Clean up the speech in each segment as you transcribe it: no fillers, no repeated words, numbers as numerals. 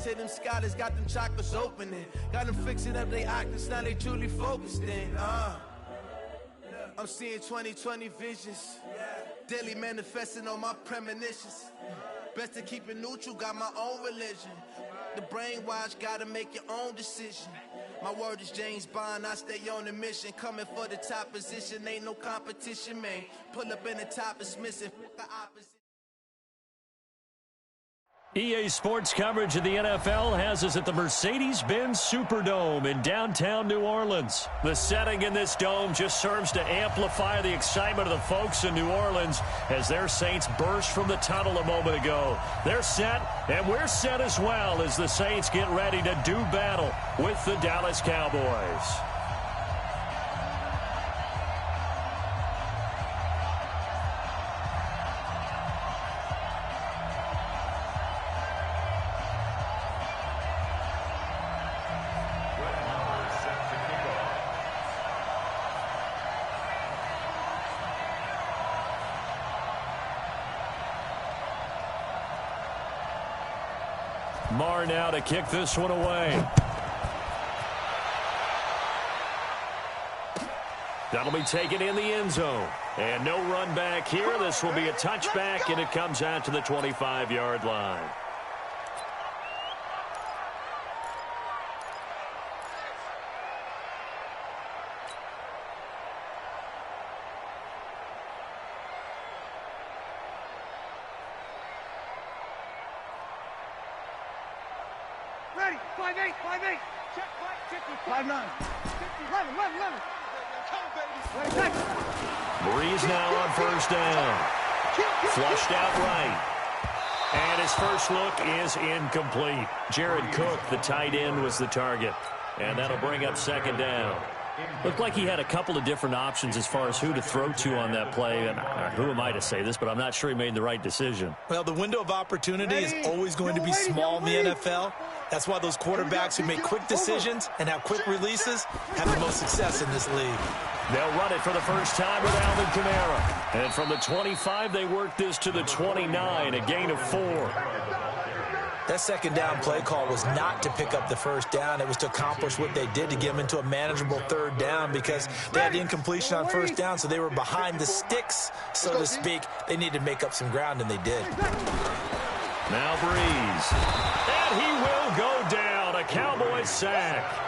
to them scholars, got them chakras opening. Got them fixing up their octaves, now they truly focused in. I'm seeing 2020 visions. Daily manifesting on my premonitions. Best to keep it neutral, got my own religion. The brainwash, gotta make your own decision. My word is James Bond, I stay on a mission. Coming for the top position, ain't no competition, man. Pull up in the top, it's missing the opposite. EA Sports coverage of the NFL has us at the Mercedes-Benz Superdome in downtown New Orleans. The setting in this dome just serves to amplify the excitement of the folks in New Orleans as their Saints burst from the tunnel a moment ago. They're set, and we're set as well as the Saints get ready to do battle with the Dallas Cowboys. Marr now to kick this one away. That'll be taken in the end zone. And no run back here. This will be a touchback, and it comes out to the 25-yard line. Ready, 5-8, 5-8. Check, 5-9. 11. Breeze now on first down. Flushed out right. And his first look is incomplete. Jared Cook, the tight end, was the target. And that'll bring up second down. Looked like he had a couple of different options as far as who to throw to on that play. And who am I to say this, but I'm not sure he made the right decision. Well, the window of opportunity is always going to be small in the NFL. That's why those quarterbacks who make quick decisions and have quick releases have the most success in this league. They'll run it for the first time with Alvin Kamara. And from the 25, they work this to the 29, a gain of 4. That second down play call was not to pick up the first down. It was to accomplish what they did to get them into a manageable third down because they had incompletion on first down, so they were behind the sticks, so to speak. They needed to make up some ground, and they did. Now Breeze. And he will go down. A Cowboys sack.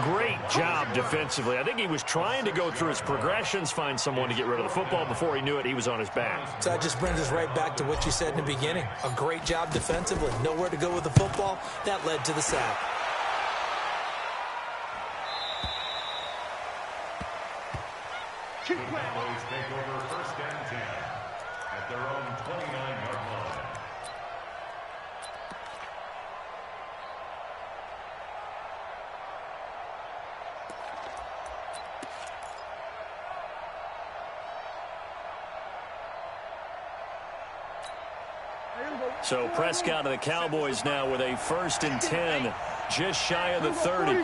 Great job defensively. I think he was trying to go through his progressions, find someone to get rid of the football. Before he knew it, he was on his back. So that just brings us right back to what you said in the beginning. A great job defensively. Nowhere to go with the football. That led to the sack. Cowboys take over first and 10 at their own 29-yard line. So Prescott of the Cowboys now with a first and 10, just shy of the 30. 47.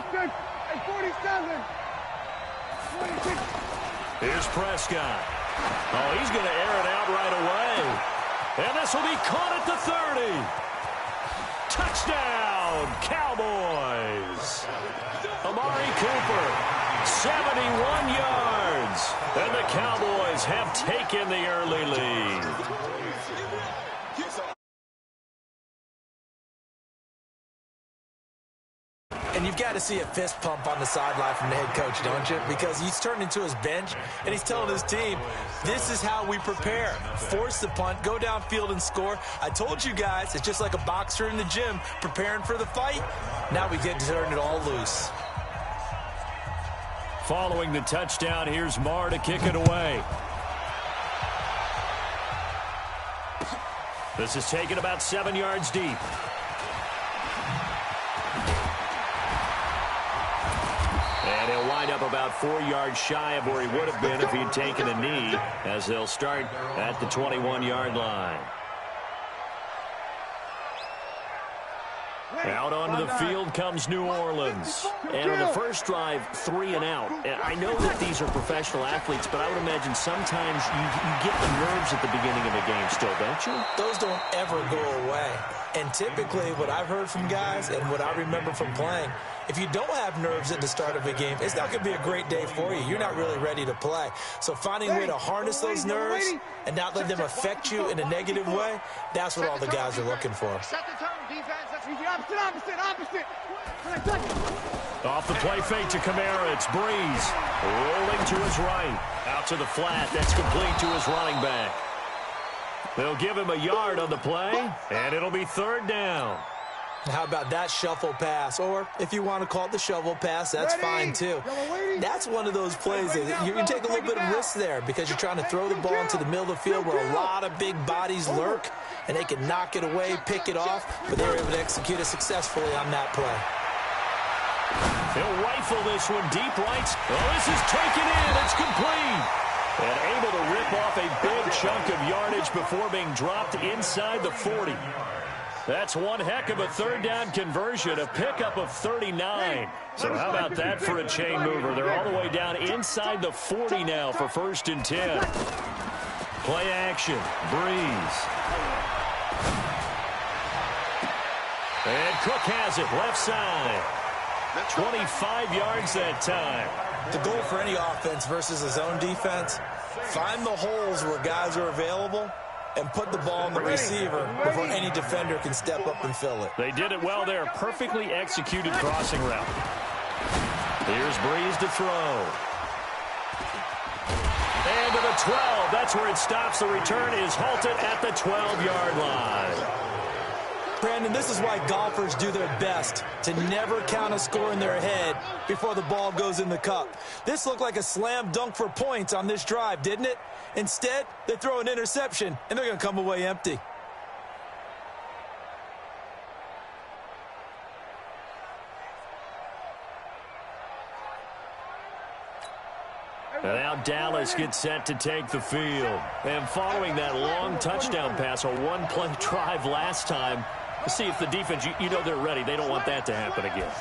Here's Prescott. Oh, he's going to air it out right away. And this will be caught at the 30. Touchdown, Cowboys. Amari Cooper, 71 yards. And the Cowboys have taken the early lead. And you've got to see a fist pump on the sideline from the head coach, don't you? Because he's turned into his bench, and he's telling his team, this is how we prepare. Force the punt, go downfield and score. I told you guys, it's just like a boxer in the gym preparing for the fight. Now we get to turn it all loose. Following the touchdown, here's Marr to kick it away. This is taken about 7 yards deep. And he'll wind up about 4 yards shy of where he would have been if he'd taken a knee, as they'll start at the 21-yard line. Out onto the field comes New Orleans. And on the first drive, 3 and out. I know that these are professional athletes, but I would imagine sometimes you get the nerves at the beginning of a game still, don't you? Those don't ever go away. And typically what I've heard from guys and what I remember from playing, if you don't have nerves at the start of a game, it's not going to be a great day for you. You're not really ready to play. So finding a way to harness those nerves and not let them affect you in a negative way, that's what all the guys are looking for. Set the tone, defense. That's easy. Opposite. Off the play fake to Kamara, it's Breeze. Rolling to his right. Out to the flat, that's complete to his running back. They'll give him a yard on the play, and it'll be third down. How about that shuffle pass? Or if you want to call it the shovel pass, that's fine too. That's one of those plays that you can take a little bit of risk there because you're trying to throw the ball into the middle of the field where a lot of big bodies lurk, and they can knock it away, pick it off, but they were able to execute it successfully on that play. He'll rifle this one deep right. Oh, this is taken in. It's complete. And able to rip off a big chunk of yardage before being dropped inside the 40. That's one heck of a third down conversion, a pickup of 39. So how about that for a chain mover? They're all the way down inside the 40 now for 1st and 10. Play action, Breeze. And Cook has it, left side. 25 yards that time. The goal for any offense versus his own defense, find the holes where guys are available and put the ball on the receiver before any defender can step up and fill it. They did it well there. Perfectly executed crossing route. Here's Breeze to throw. And to the 12. That's where it stops. The return is halted at the 12-yard line. Brandon, this is why golfers do their best to never count a score in their head before the ball goes in the cup. This looked like a slam dunk for points on this drive, didn't it? Instead, they throw an interception, and they're going to come away empty. And now Dallas gets set to take the field. And following that long touchdown pass, a one-play drive last time, to see if the defense, you know they're ready. They don't want that to happen again.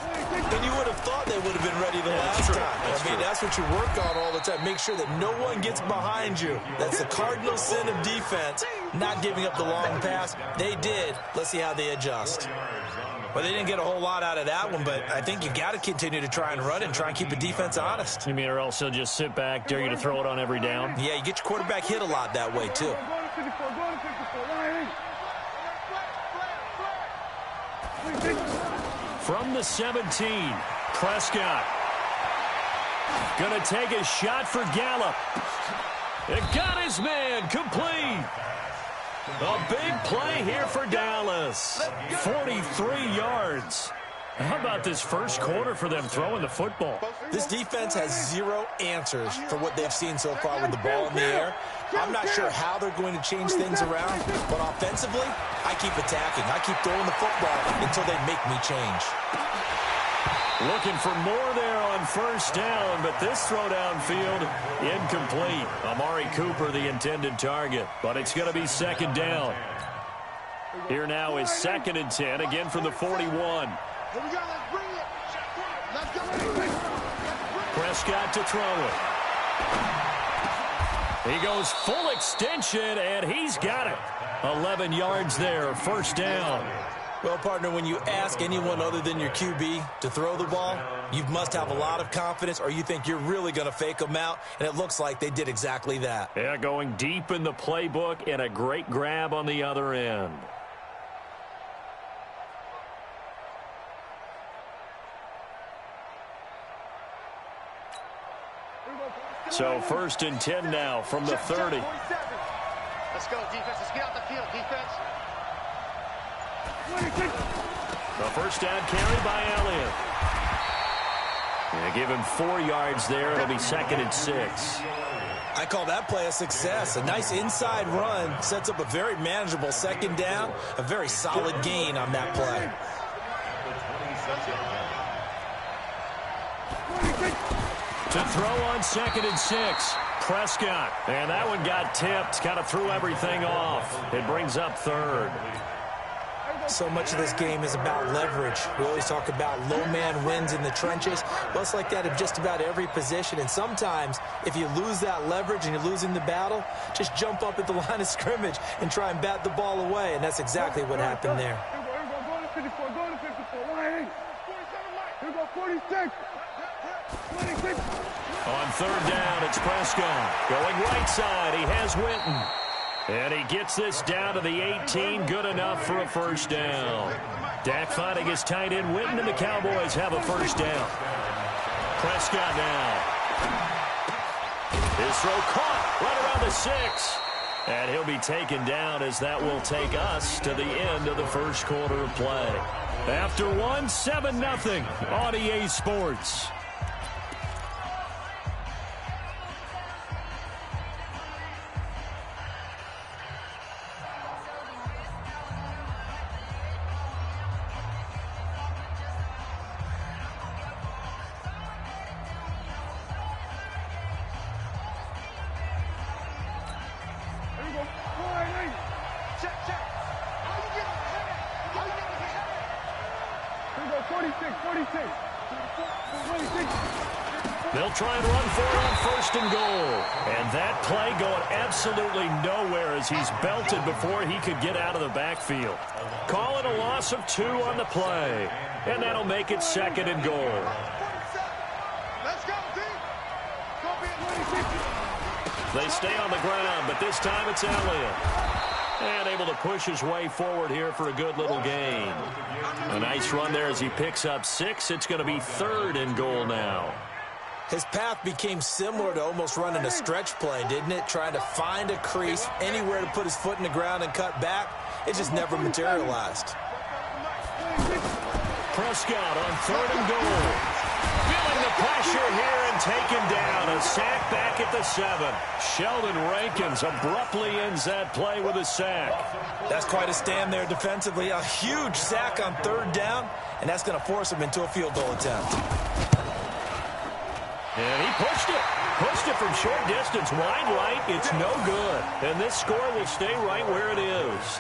And you would have thought they would have been ready the last time. That's what you work on all the time. Make sure that no one gets behind you. That's the cardinal sin of defense, not giving up the long pass. They did. Let's see how they adjust. Well, they didn't get a whole lot out of that one, but I think you got to continue to try and run and try and keep the defense honest. You mean, or else they'll just sit back, dare you to throw it on every down? Yeah, you get your quarterback hit a lot that way, too. From the 17, Prescott. Gonna take a shot for Gallup. It got his man, complete. A big play here for Dallas. 43 yards. How about this first quarter for them throwing the football? This defense has zero answers for what they've seen so far with the ball in the air. I'm not sure how they're going to change things around, but offensively, I keep attacking. I keep throwing the football until they make me change. Looking for more there on first down, but this throw downfield incomplete. Amari Cooper, the intended target, but it's going to be second down. Here now is 2nd and 10, again from the 41. Here we go, let's bring it. Let's go. Prescott to throw it. He goes full extension, and he's got it. 11 yards there, first down. Well, partner, when you ask anyone other than your QB to throw the ball, you must have a lot of confidence, or you think you're really going to fake them out, and it looks like they did exactly that. Yeah, going deep in the playbook and a great grab on the other end. So 1st and 10 now from the 30. Let's go, defense. Let's get out the field, defense. The first down carry by Elliott. Yeah, give him 4 yards there. It'll be 2nd and 6. I call that play a success. A nice inside run sets up a very manageable second down. A very solid gain on that play. To throw on 2nd and 6. Prescott. And that one got tipped. Kind of threw everything off. It brings up 3rd. So much of this game is about leverage. We always talk about low man wins in the trenches. Well, it's like that in just about every position. And sometimes, if you lose that leverage and you're losing the battle, just jump up at the line of scrimmage and try and bat the ball away. And that's exactly what happened there. 54, go to 54, 180. 47, Mike. Here we go, 46. 26. On third down, it's Prescott. Going right side, he has Witten. And he gets this down to the 18, good enough for a first down. Dak finding his tight end Witten, and the Cowboys have a first down. Prescott now. His throw caught right around the 6. And he'll be taken down as that will take us to the end of the first quarter of play. After one, 7-0 on EA Sports. They'll try and run for it on first and goal. And that play going absolutely nowhere as he's belted before he could get out of the backfield. Call it a loss of 2 on the play. And that'll make it second and goal. Let's go, D. They stay on the ground, but this time it's Elliott. And able to push his way forward here for a good little gain. A nice run there as he picks up 6. It's going to be third and goal now. His path became similar to almost running a stretch play, didn't it? Trying to find a crease, anywhere to put his foot in the ground and cut back. It just never materialized. Prescott on third and goal. Feeling the pressure here and taken down. A sack back at the 7. Sheldon Rankins abruptly ends that play with a sack. That's quite a stand there defensively. A huge sack on third down, and that's going to force him into a field goal attempt. And he pushed it from short distance, wide right. It's no good. And this score will stay right where it is.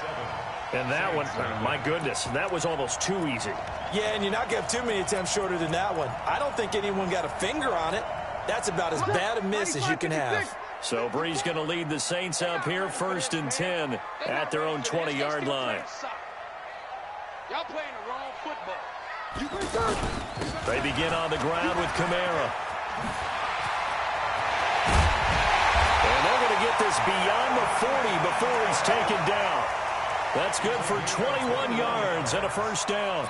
And that one, my goodness, that was almost too easy. Yeah, and you're not going to have too many attempts shorter than that one. I don't think anyone got a finger on it. That's about as bad a miss as you can have. So Bree's going to lead the Saints up here, 1st and 10 at their own 20-yard line. Y'all playing the wrong football. They begin on the ground with Kamara. And they're going to get this beyond the 40 before he's taken down. That's good for 21 yards and a first down.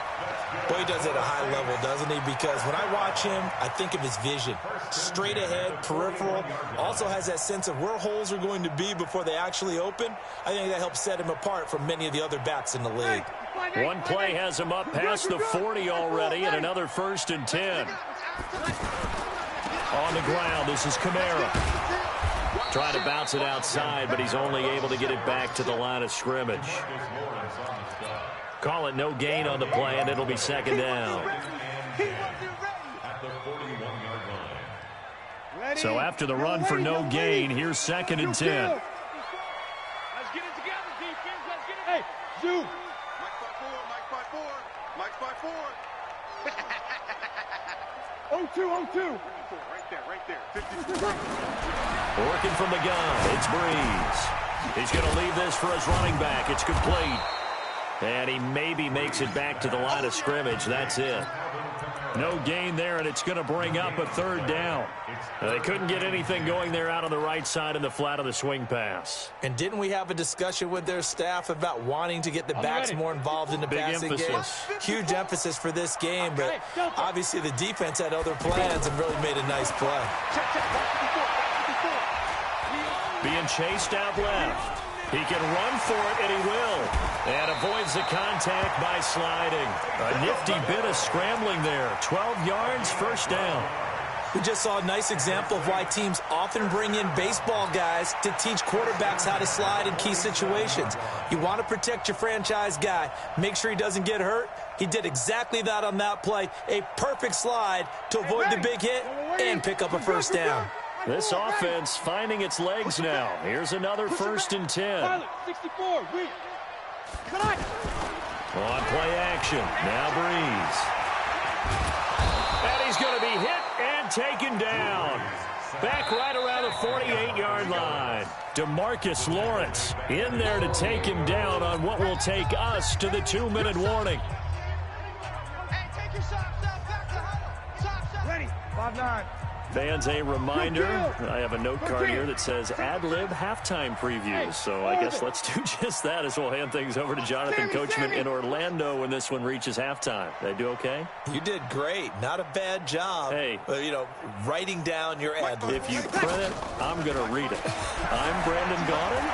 Boy, he does it at a high level, doesn't he? Because when I watch him, I think of his vision. Straight ahead, peripheral. Also has that sense of where holes are going to be before they actually open. I think that helps set him apart from many of the other backs in the league. One play has him up past the 40 already, and another 1st and 10. On the ground, this is Kamara. Trying to bounce it outside, but he's only able to get it back to the line of scrimmage. Call it no gain on the play, and it'll be second down. So after the run for no gain, here's 2nd and 10. Let's get it together, defense. Let's get it. Hey, zoom. Mike 5-4. 0-2. Right there. 50. Working from the gun, it's Breeze. He's going to leave this for his running back. It's complete. And he maybe makes it back to the line of scrimmage. That's it. No gain there, and it's going to bring up a third down. They couldn't get anything going there out on the right side in the flat of the swing pass. And didn't we have a discussion with their staff about wanting to get the backs more involved in the passing game? Huge emphasis for this game, but obviously the defense had other plans and really made a nice play. Being chased out left. He can run for it, and he will. And avoids the contact by sliding. A nifty bit of scrambling there. 12 yards, first down. We just saw a nice example of why teams often bring in baseball guys to teach quarterbacks how to slide in key situations. You want to protect your franchise guy. Make sure he doesn't get hurt. He did exactly that on that play. A perfect slide to avoid the big hit and pick up a first down. This offense finding its legs now. Here's another 1st and 10. 64. On play action. Now Breeze. And he's going to be hit and taken down. Back right around the 48-yard line. DeMarcus Lawrence in there to take him down on what will take us to the 2-minute warning. Ready. 5-9. Fans, a reminder, I have a note card here that says ad-lib halftime previews. So I guess let's do just that as we'll hand things over to Jonathan Coachman in Orlando when this one reaches halftime. Did I do okay? You did great. Not a bad job. Hey. Writing down your ad-lib. If you print it, I'm going to read it. I'm Brandon Gaudin.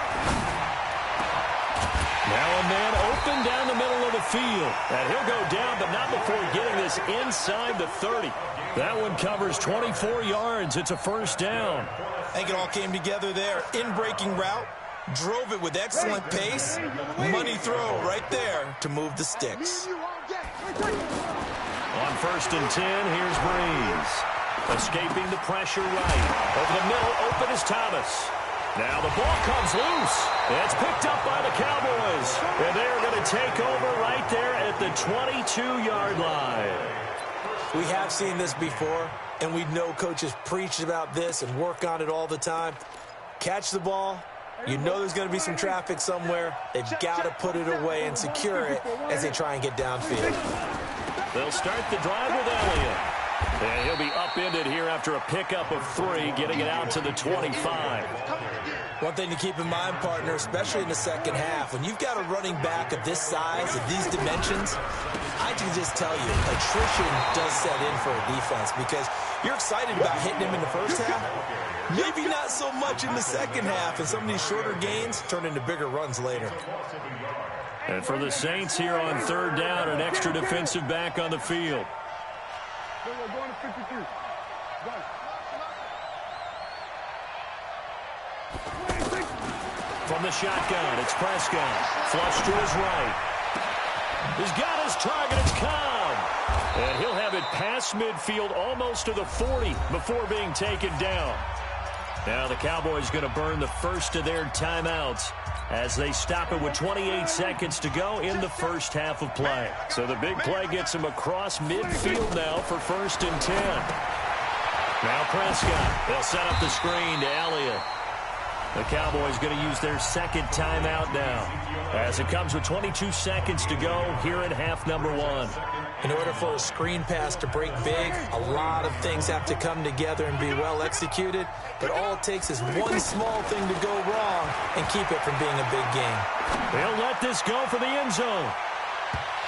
Now a man open down the middle of the field. And he'll go down, but not before getting this inside the 30. That one covers 24 yards. It's a first down. I think it all came together there. In-breaking route. Drove it with excellent pace. Money throw right there to move the sticks. On 1st and 10, here's Breeze. Escaping the pressure right. Over the middle, open is Thomas. Now the ball comes loose. It's picked up by the Cowboys. And they're going to take over right there at the 22-yard line. We have seen this before, and we know coaches preach about this and work on it all the time. Catch the ball. You know there's going to be some traffic somewhere. They've got to put it away and secure it as they try and get downfield. They'll start the drive with Elliott. And he'll be upended here after a pickup of 3, getting it out to the 25. One thing to keep in mind, partner, especially in the second half, when you've got a running back of this size, of these dimensions, I can just tell you, attrition does set in for a defense because you're excited about hitting him in the first half. Maybe not so much in the second half, and some of these shorter gains turn into bigger runs later. And for the Saints here on 3rd down, an extra defensive back on the field. Going to 53. Go. From the shotgun, it's Prescott. Flush to his right. He's got his target. It's Cobb. And he'll have it past midfield almost to the 40 before being taken down. Now the Cowboys going to burn the first of their timeouts as they stop it with 28 seconds to go in the first half of play. So the big play gets him across midfield now for 1st and 10. Now Prescott. They'll set up the screen to Elliott. The Cowboys going to use their second timeout now as it comes with 22 seconds to go here in half number 1. In order for a screen pass to break big, a lot of things have to come together and be well executed, but all it takes is one small thing to go wrong and keep it from being a big game. They'll let this go for the end zone.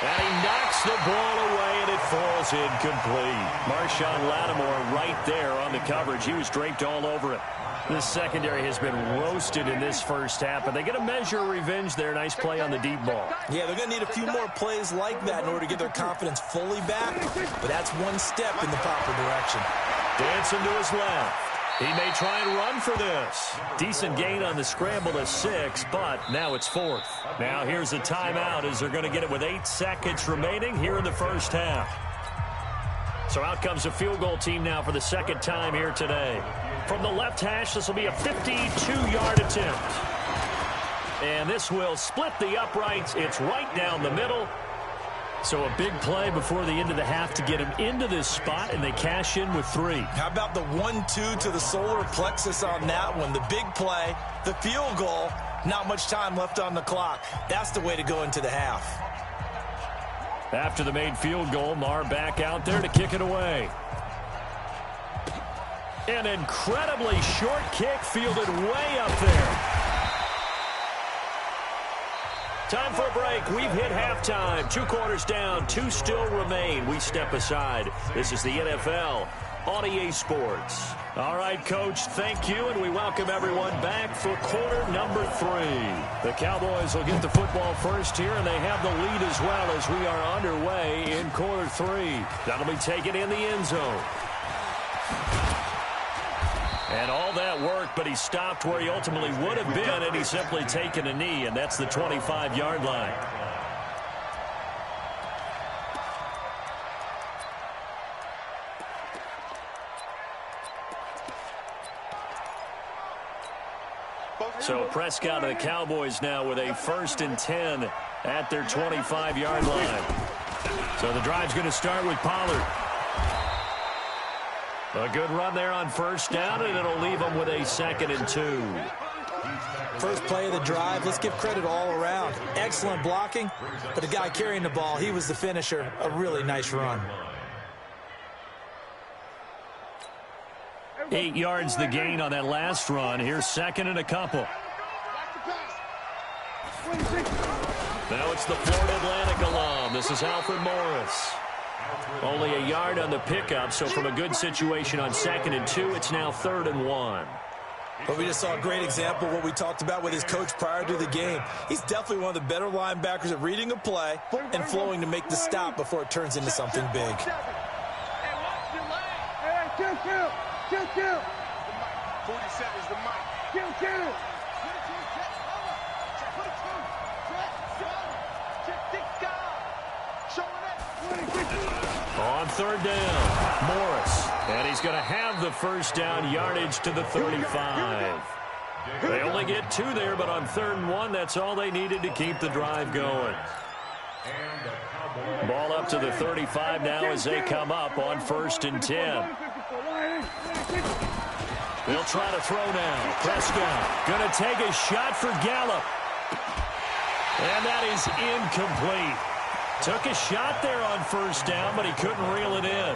And he knocks the ball away, and it falls incomplete. Marshawn Lattimore right there on the coverage. He was draped all over it. This secondary has been roasted in this first half, but they get a measure of revenge there. Nice play on the deep ball. Yeah, they're going to need a few more plays like that in order to get their confidence fully back, but that's one step in the proper direction. Dancing to his left. He may try and run for this. Decent gain on the scramble to 6, but now it's 4th. Now here's a timeout as they're going to get it with 8 seconds remaining here in the first half. So out comes the field goal team now for the second time here today. From the left hash, this will be a 52-yard attempt. And this will split the uprights. It's right down the middle. So a big play before the end of the half to get him into this spot, and they cash in with 3. How about the 1-2 to the solar plexus on that one? The big play, the field goal, not much time left on the clock. That's the way to go into the half. After the made field goal, Marr back out there to kick it away. An incredibly short kick fielded way up there. Time for a break. We've hit halftime. 2 quarters down. 2 still remain. We step aside. This is the NFL on EA Sports. All right, Coach, thank you, and we welcome everyone back for quarter number 3. The Cowboys will get the football first here, and they have the lead as well as we are underway in quarter 3. That'll be taken in the end zone. And all that work, but he stopped where he ultimately would have been, and he's simply taken a knee, and that's the 25-yard line. So Prescott and the Cowboys now with a 1st and 10 at their 25-yard line. So the drive's going to start with Pollard. A good run there on 1st down, and it'll leave them with a 2nd and 2. First play of the drive, let's give credit all around. Excellent blocking, but the guy carrying the ball, he was the finisher. A really nice run. 8 yards the gain on that last run. Here's second and a couple. Now it's the Florida Atlantic alum. This is Alfred Morris. Only a yard on the pickup, so from a good situation on 2nd and 2, it's now 3rd and 1. But we just saw a great example of what we talked about with his coach prior to the game. He's definitely one of the better linebackers at reading a play and flowing to make the stop before it turns into something big. Kill. 47's the mic. Kill. On 3rd down, Morris. And he's going to have the first down yardage to the 35. They only get 2 there, but on 3rd and 1, that's all they needed to keep the drive going. Ball up to the 35 now as they come up on 1st and 10. They'll try to throw now. Prescott going to take a shot for Gallup. And that is incomplete. Took a shot there on 1st down, but he couldn't reel it in.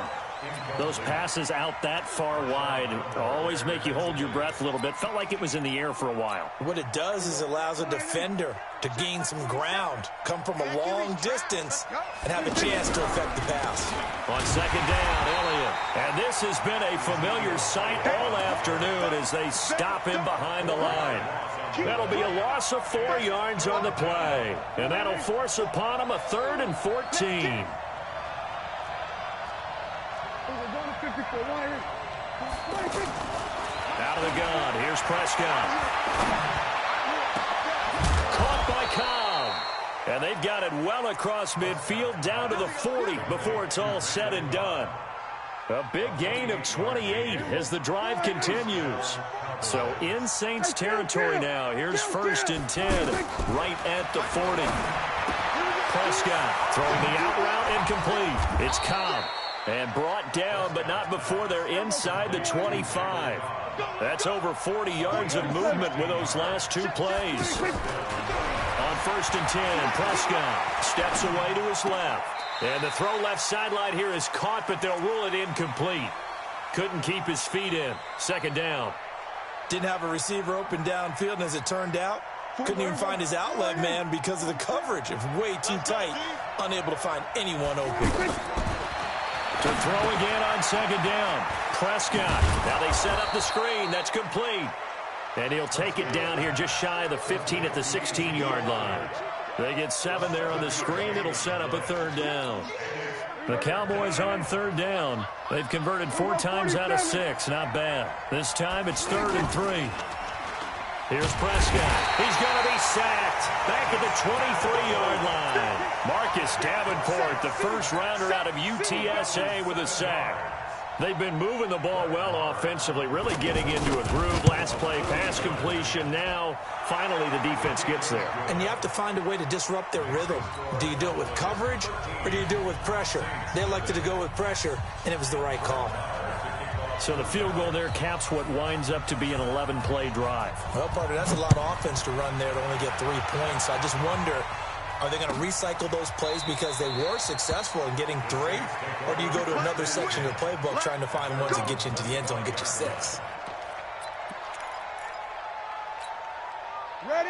Those passes out that far wide always make you hold your breath a little bit. Felt like it was in the air for a while. What it does is it allows a defender to gain some ground, come from a long distance, and have a chance to affect the pass. On 2nd down, Elliott. And this has been a familiar sight all afternoon as they stop him behind the line. That'll be a loss of 4 yards on the play. And that'll force upon him a 3rd and 14. Out of the gun. Here's Prescott. Caught by Cobb. And they've got it well across midfield down to the 40 before it's all said and done. A big gain of 28 as the drive continues. So in Saints territory now. Here's 1st and 10 right at the 40. Prescott throwing the out route incomplete. It's Cobb. And brought down, but not before they're inside the 25. That's over 40 yards of movement with those last 2 plays. On 1st and 10, Prescott steps away to his left. And the throw left sideline here is caught, but they'll rule it incomplete. Couldn't keep his feet in. 2nd down. Didn't have a receiver open downfield, and as it turned out, couldn't even find his outlet man because of the coverage. It was way too tight, unable to find anyone open. To throw again on 2nd down. Prescott. Now they set up the screen. That's complete. And he'll take it down here just shy of the 15 at the 16-yard line. They get 7 there on the screen. It'll set up a 3rd down. The Cowboys on 3rd down. They've converted 4 times out of 6. Not bad. This time it's 3rd and 3. Here's Prescott. He's going to be sacked. Back at the 23-yard line. Marcus Davenport, the first-rounder out of UTSA with a sack. They've been moving the ball well offensively, really getting into a groove. Last play, pass completion. Now, finally, the defense gets there. And you have to find a way to disrupt their rhythm. Do you do it with coverage, or do you do it with pressure? They elected to go with pressure, and it was the right call. So the field goal there caps what winds up to be an 11-play drive. Well, partner, that's a lot of offense to run there to only get 3 points. I just wonder, are they going to recycle those plays because they were successful in getting 3? Or do you go to another section of the playbook trying to find ones that get you into the end zone and get you 6?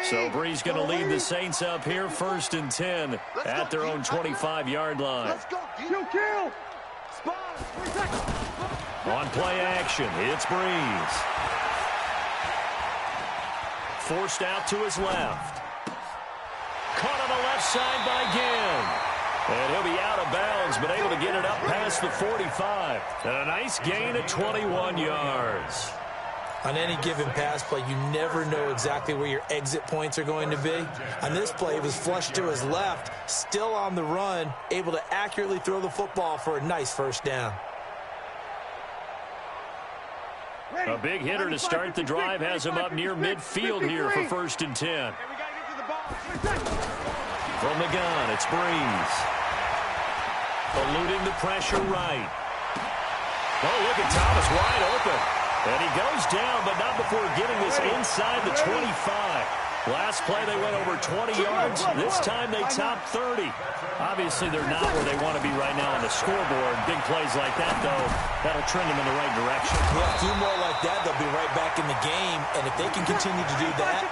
So Bree's going to lead the Saints up here, 1st and 10 at their own 25-yard line. Let's go. Kill. On play action, it's Breeze. Forced out to his left. Caught on the left side by Ginn. And he'll be out of bounds, but able to get it up past the 45. And a nice gain of 21 yards. On any given pass play, you never know exactly where your exit points are going to be. On this play, he was flushed to his left, still on the run, able to accurately throw the football for a nice 1st down. A big hitter to start the drive has him up near midfield here for 1st and 10. From the gun, it's Breeze. Eluding the pressure right. Oh, look at Thomas wide open. And he goes down, but not before getting this inside the 25. Last play, they went over 20 yards. This time, they topped 30. Obviously, they're not where they want to be right now on the scoreboard. Big plays like that, though, that'll trend them in the right direction. Yeah, a few more like that, they'll be right back in the game. And if they can continue to do that,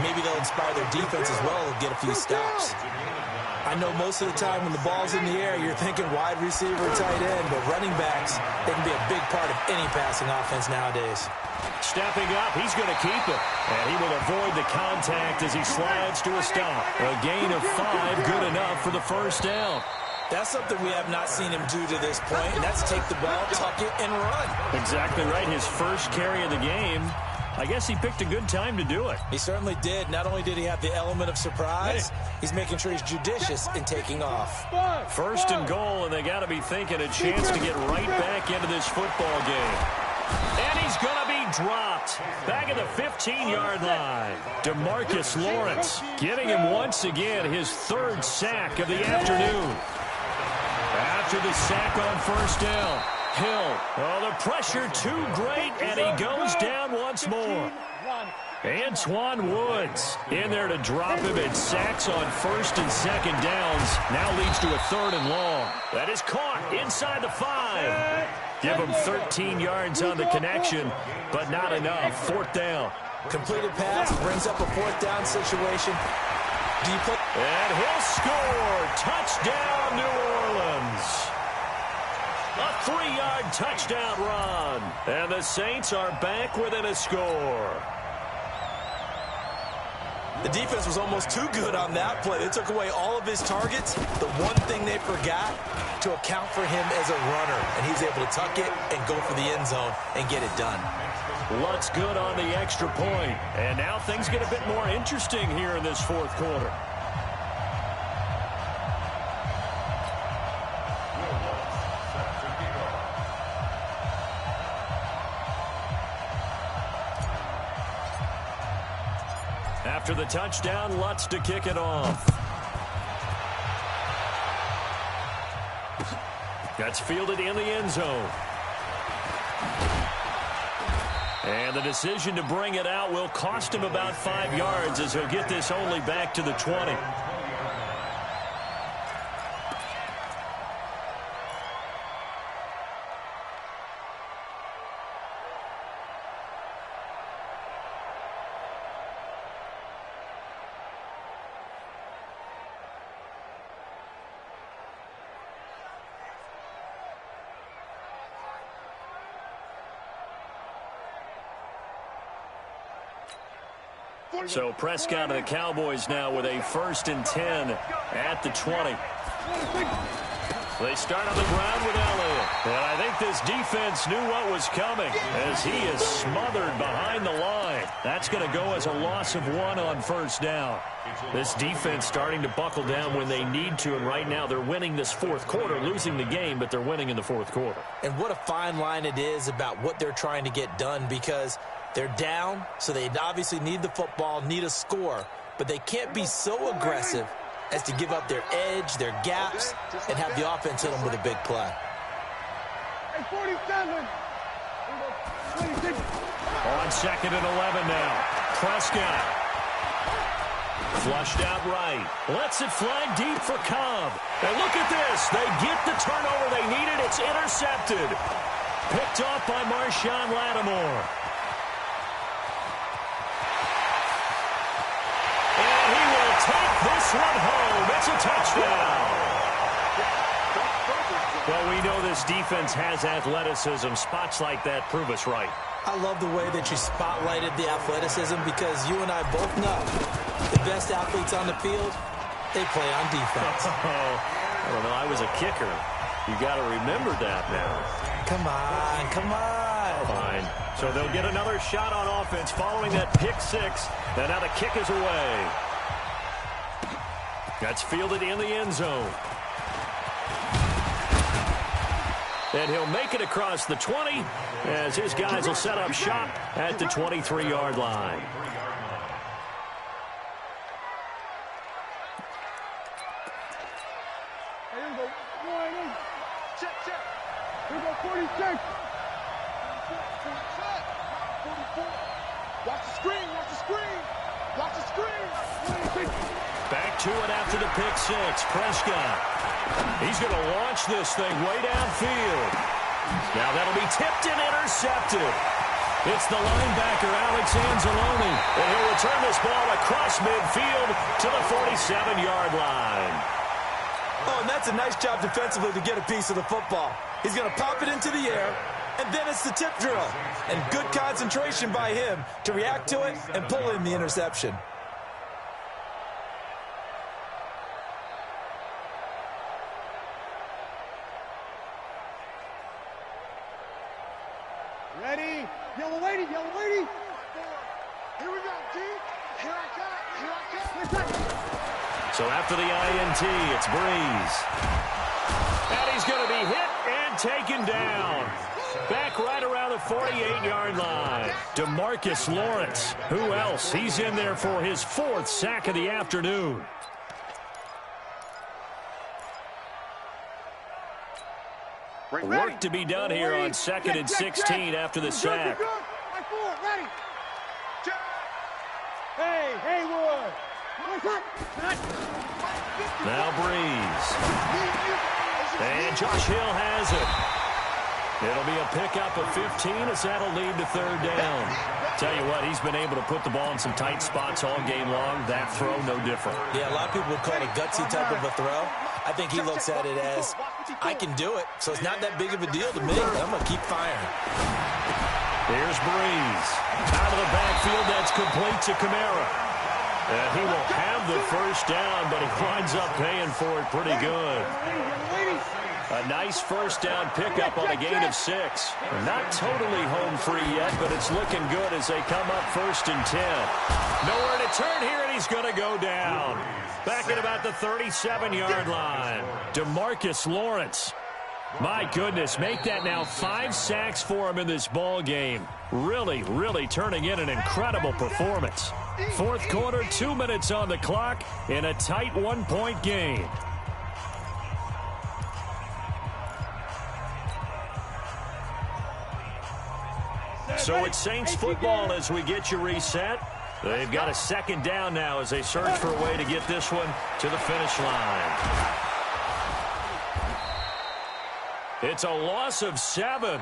maybe they'll inspire their defense as well and get a few stops. I know most of the time when the ball's in the air, you're thinking wide receiver, tight end, but running backs, they can be a big part of any passing offense nowadays. Stepping up, he's going to keep it. And he will avoid the contact as he slides to a stop. A gain of 5, good enough for the first down. That's something we have not seen him do to this point, and that's take the ball, tuck it, and run. Exactly right. His first carry of the game. I guess he picked a good time to do it. He certainly did. Not only did he have the element of surprise, he's making sure he's judicious in taking off. First and goal, and they got to be thinking a chance to get right back into this football game. And he's going to be dropped. Back at the 15-yard line. DeMarcus Lawrence getting him once again his third sack of the afternoon. After the sack on first down, Hill. Oh, the pressure too great, and he goes down once more. Antoine Woods in there to drop him, and sacks on first and second downs. Now leads to a third and long. That is caught inside the 5. Give him 13 yards on the connection, but not enough. Fourth down. Completed pass brings up a fourth down situation. And he'll score. Touchdown, New Orleans. A 3-yard touchdown run. And the Saints are back within a score. The defense was almost too good on that play. They took away all of his targets. The one thing they forgot, to account for him as a runner. And he's able to tuck it and go for the end zone and get it done. Lutz good on the extra point. And now things get a bit more interesting here in this fourth quarter. After the touchdown, Lutz to kick it off. That's fielded in the end zone. And the decision to bring it out will cost him about 5 yards as he'll get this only back to the 20. So Prescott and the Cowboys now with a 1st and 10 at the 20. They start on the ground with Elliott. And I think this defense knew what was coming as he is smothered behind the line. That's going to go as a loss of 1 on first down. This defense starting to buckle down when they need to, and right now they're winning this fourth quarter, losing the game, but they're winning in the fourth quarter. And what a fine line it is about what they're trying to get done, because they're down, so they obviously need the football, need a score, but they can't be so aggressive as to give up their edge, their gaps, and have the offense hit them with a big play. Hey, 47. On 2nd and 11 now. Prescott. Flushed out right. Lets it fly deep for Cobb. And look at this. They get the turnover they needed. It's intercepted. Picked off by Marshawn Lattimore. Take this one home. It's a touchdown. Well, we know this defense has athleticism. Spots like that prove us right. I love the way that you spotlighted the athleticism, because you and I both know the best athletes on the field, they play on defense. I don't know. I was a kicker. You got to remember that now. Come on, come on. Fine. So they'll get another shot on offense following that pick 6. And now the kick is away. That's fielded in the end zone. And he'll make it across the 20 as his guys will set up shop at the 23-yard line. Here we go. Check. Here we go, 46. Watch the screen, watch the screen. Watch the screen. Back to it after the pick six. Prescott. He's going to launch this thing way downfield. Now that'll be tipped and intercepted. It's the linebacker, Alex Anzalone. And he'll return this ball across midfield to the 47-yard line. Oh, and that's a nice job defensively to get a piece of the football. He's going to pop it into the air, and then it's the tip drill. And good concentration by him to react to it and pull in the interception. Ready? Yellow lady, yellow lady. Here we go, T. Here I come, here I come. So after the INT, it's Breeze. And he's going to be hit and taken down. Back right around the 48-yard line. DeMarcus Lawrence. Who else? He's in there for his 4th sack of the afternoon. Work to be done here on 2nd and 16 after the sack. Hey, Haywood. Now Breeze. And Josh Hill has it. It'll be a pickup of 15 as that'll lead to 3rd down. Tell you what, he's been able to put the ball in some tight spots all game long. That throw, no different. Yeah, a lot of people would call it a gutsy type of a throw. I think he looks at it as, I can do it, so it's not that big of a deal to me. I'm going to keep firing. Here's Breeze. Out of the backfield, that's complete to Kamara. And he will have the 1st down, but he winds up paying for it pretty good. A nice 1st down pickup on a gain of 6. Not totally home free yet, but it's looking good as they come up 1st and 10. Nowhere to turn here, and he's going to go down. Back at about the 37-yard line. DeMarcus Lawrence. My goodness, make that now 5 sacks for him in this ball game. Really, really turning in an incredible performance. 4th quarter, 2 minutes on the clock in a tight 1-point game. So it's Saints football as we get you reset. They've got a 2nd down now as they search for a way to get this one to the finish line. It's a loss of 7.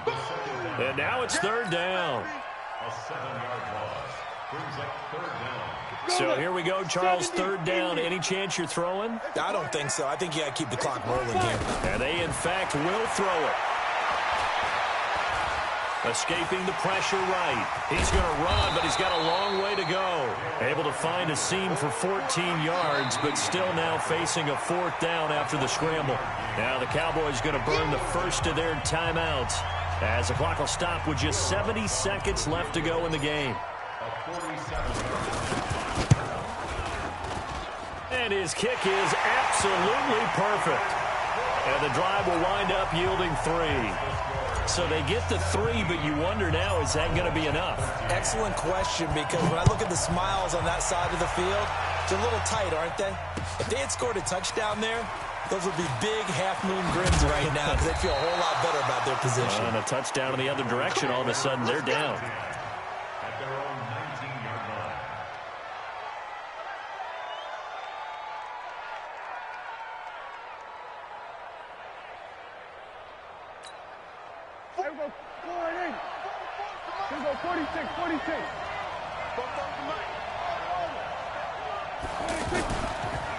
And now it's 3rd down. A 7-yard loss brings up 3rd down. So here we go, Charles, 3rd down. Any chance you're throwing? I don't think so. I think you got to keep the clock rolling here. And they, in fact, will throw it. Escaping the pressure right. He's going to run, but he's got a long way to go. Able to find a seam for 14 yards, but still now facing a 4th down after the scramble. Now the Cowboys going to burn the first of their timeouts as the clock will stop with just 70 seconds left to go in the game. And his kick is absolutely perfect. And the drive will wind up yielding 3. So they get the 3, but you wonder now, is that going to be enough? Excellent question, because when I look at the smiles on that side of the field, they're a little tight, aren't they? If they had scored a touchdown there, those would be big half-moon grins right now because they'd feel a whole lot better about their position. And a touchdown in the other direction, all of a sudden they're down. At their own 19-yard line. Here we go, 46, 46.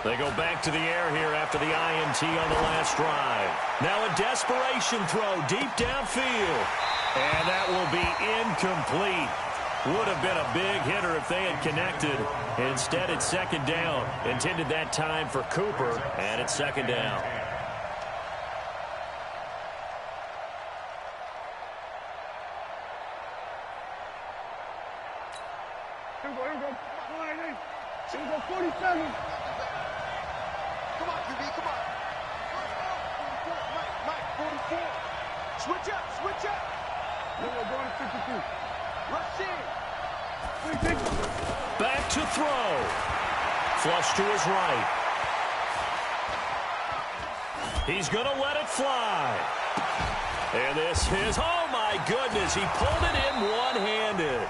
They go back to the air here after the INT on the last drive. Now a desperation throw deep downfield. And that will be incomplete. Would have been a big hitter if they had connected. Instead, it's 2nd down. Intended that time for Cooper, and it's 2nd down. Here we go. Come on, Nate. Here we go, 47. Come on, QB, come on. Mike, 44. Switch up. Here we go, going to 52. Rush in. Back to throw. Flush to his right. He's going to let it fly. And this is, oh my my goodness, he pulled it in one-handed.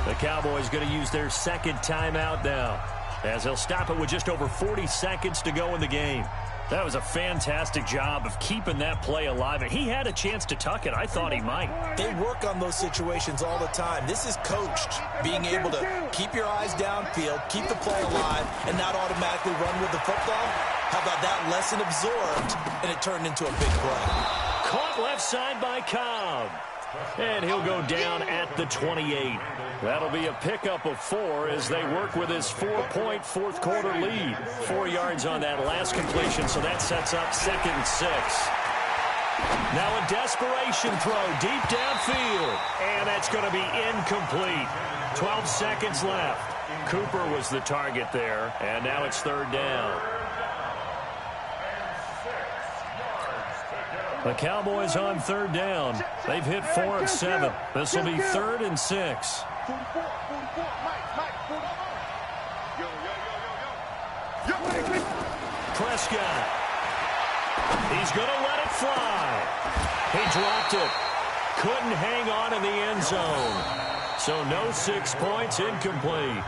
The Cowboys going to use their second timeout now, as they'll stop it with just over 40 seconds to go in the game. That was a fantastic job of keeping that play alive. And he had a chance to tuck it. I thought he might. They work on those situations all the time. This is coached, being able to keep your eyes downfield, keep the play alive, and not automatically run with the football. How about that lesson absorbed, and it turned into a big play. Caught left side by Cobb. And he'll go down at the 28. That'll be a pickup of 4 as they work with his 4-point fourth quarter lead. 4 yards on that last completion, so that sets up 2nd and 6. Now a desperation throw deep downfield, and that's going to be incomplete. 12 seconds left. Cooper was the target there, and now it's 3rd down. The Cowboys on 3rd down. They've hit 4 of 7. This will be 3rd and 6. Prescott. He's going to let it fly. He dropped it. Couldn't hang on in the end zone. So no 6 points, incomplete.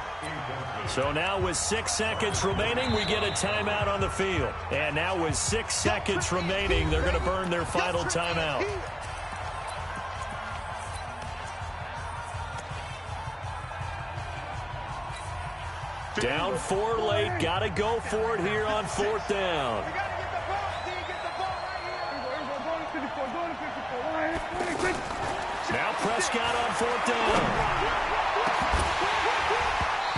So now with 6 seconds remaining, we get a timeout on the field. And now with 6 seconds remaining, they're going to burn their final timeout. Down 4 late. Got to go for it here on 4th down. Now Prescott on 4th down.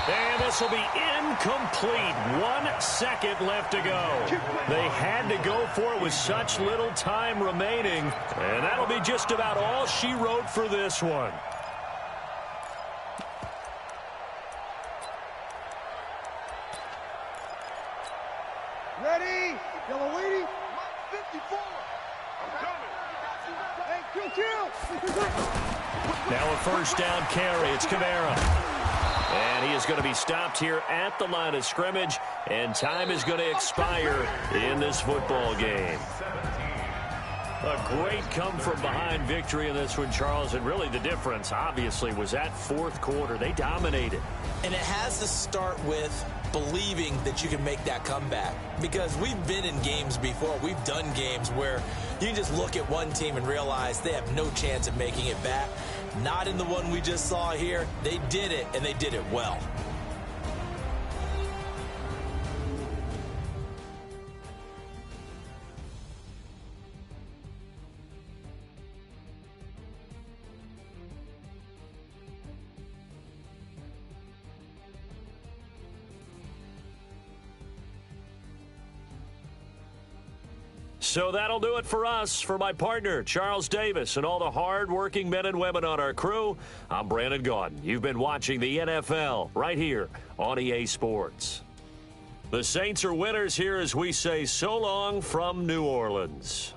And this will be incomplete. 1 second left to go. They had to go for it with such little time remaining. And that'll be just about all she wrote for this one. Ready? Yellow lady. 54. Hey, kill. Now a 1st down carry. It's Kamara. And he is going to be stopped here at the line of scrimmage, and time is going to expire in this football game. A great come-from-behind victory in this one, Charles, and really the difference, obviously, was that 4th quarter. They dominated. And it has to start with believing that you can make that comeback, because we've been in games before. We've done games where you can just look at one team and realize they have no chance of making it back. Not in the one we just saw here. They did it, and they did it well. So that'll do it for us. For my partner, Charles Davis, and all the hard-working men and women on our crew, I'm Brandon Gaudin. You've been watching the NFL right here on EA Sports. The Saints are winners here as we say so long from New Orleans.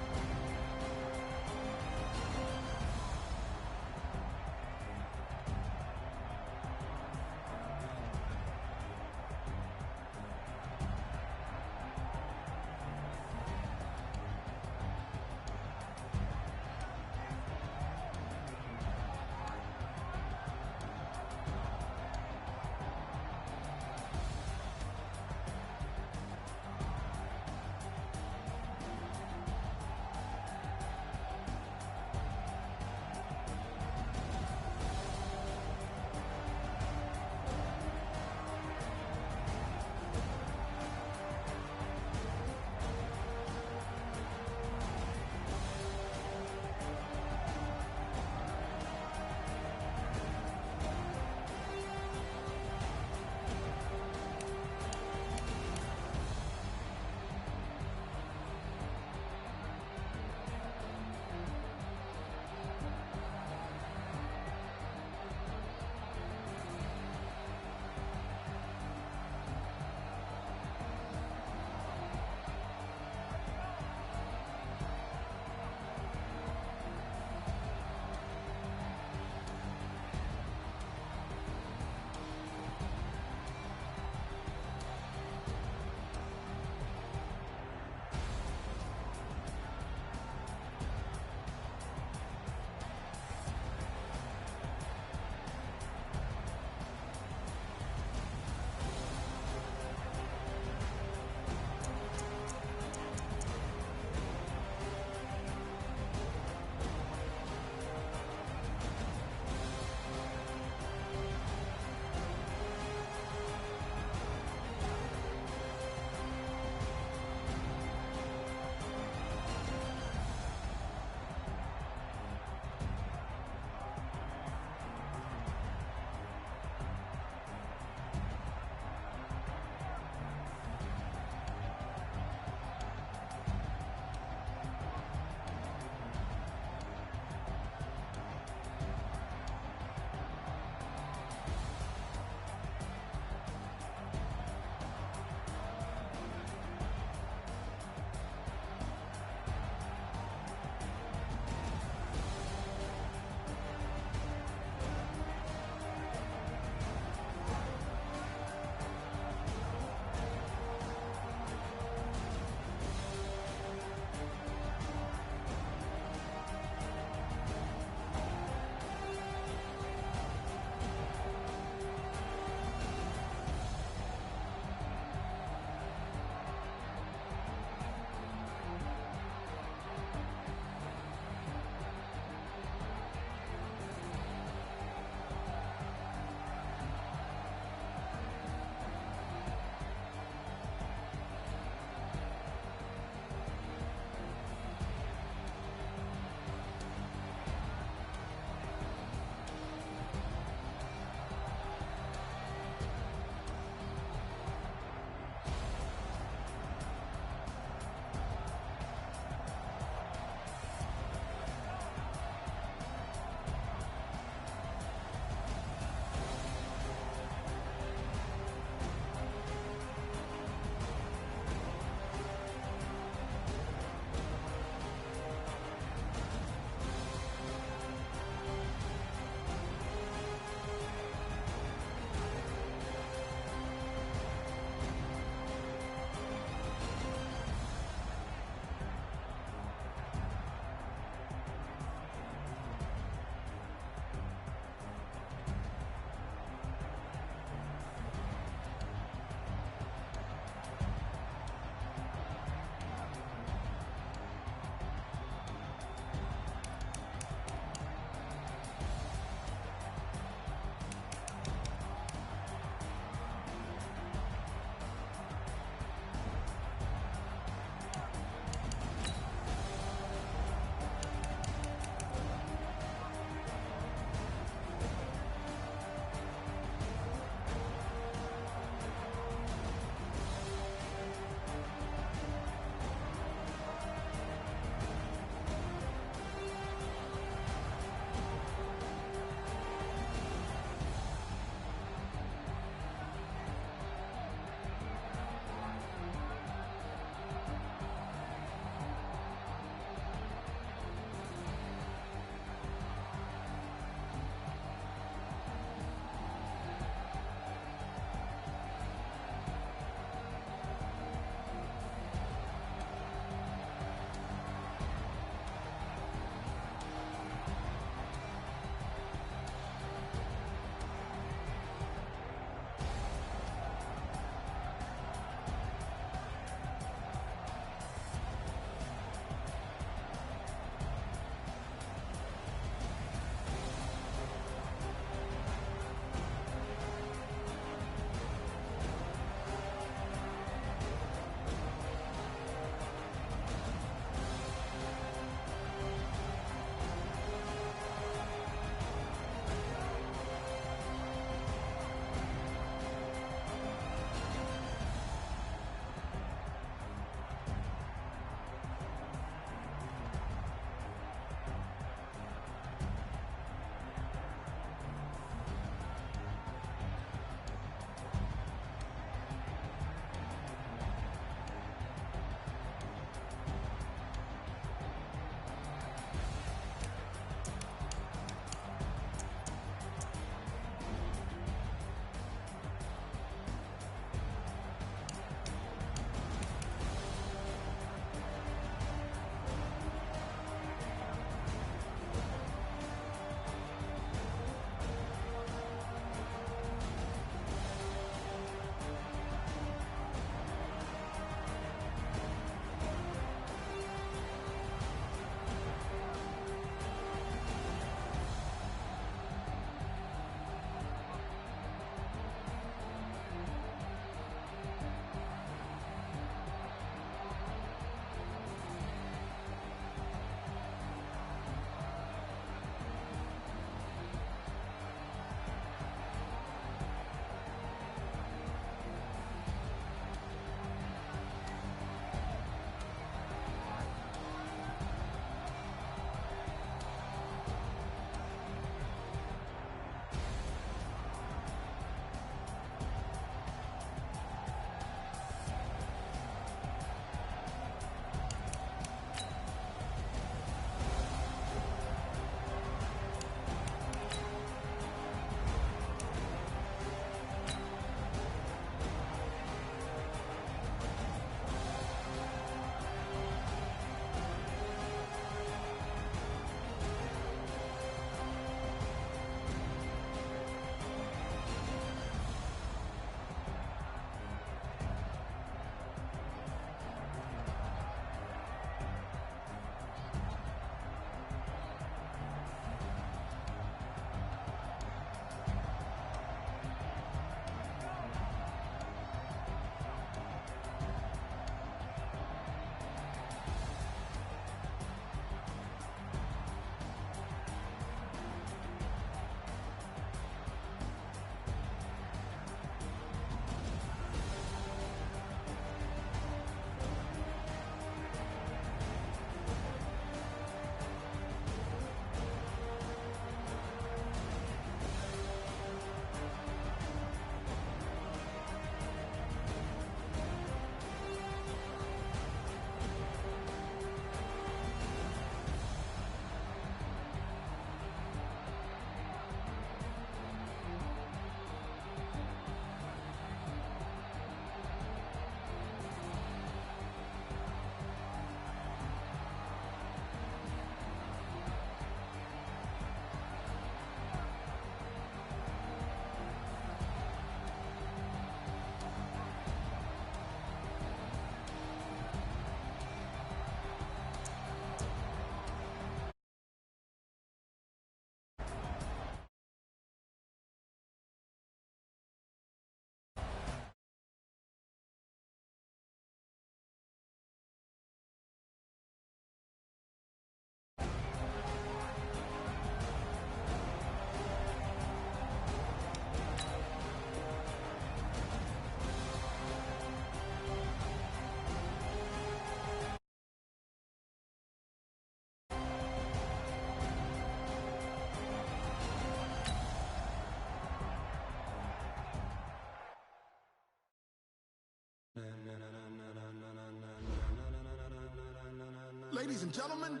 Ladies and gentlemen,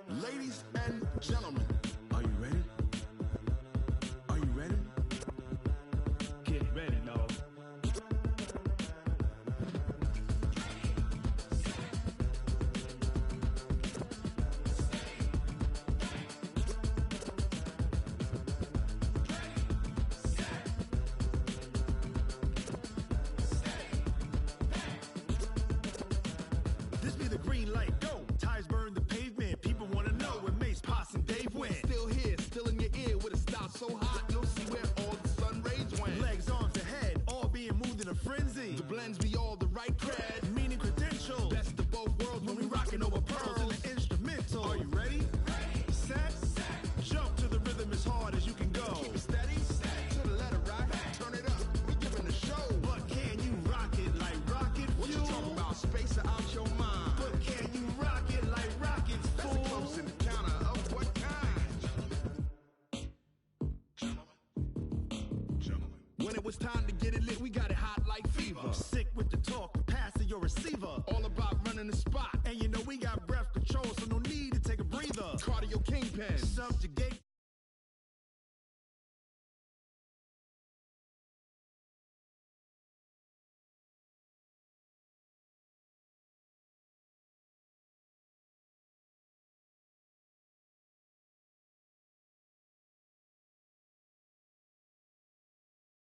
ladies and gentlemen, are you ready? Are you ready? Get ready, no. This be the green light, go. Tires burn the pavement. People want to know where Mace, Poss, and Dave went. Still here, still in your ear with a style so hot, you'll see where all the sun rays went. Legs, arms, and head, all being moved in a frenzy. The blends be all the right cred, meaning credentials. Best of both worlds when we rockin' over pearls in the instrumental. Are you ready? Set, jump to the rhythm as hard as you can go. Keep it steady, to the letter right. Turn it up, we giving the show. But can you rock it like rocket fuel? What you talking about? Space out your mind. But can you rock it like rockets, fool? That's a close encounter of what kind? Gentlemen. When it was time to get it lit, we got it hot like fever. Sick with the talk, pass to your receiver. All about running the spot. And you know we got breath control, so no need to take a breather. Cardio kingpin, subjugate.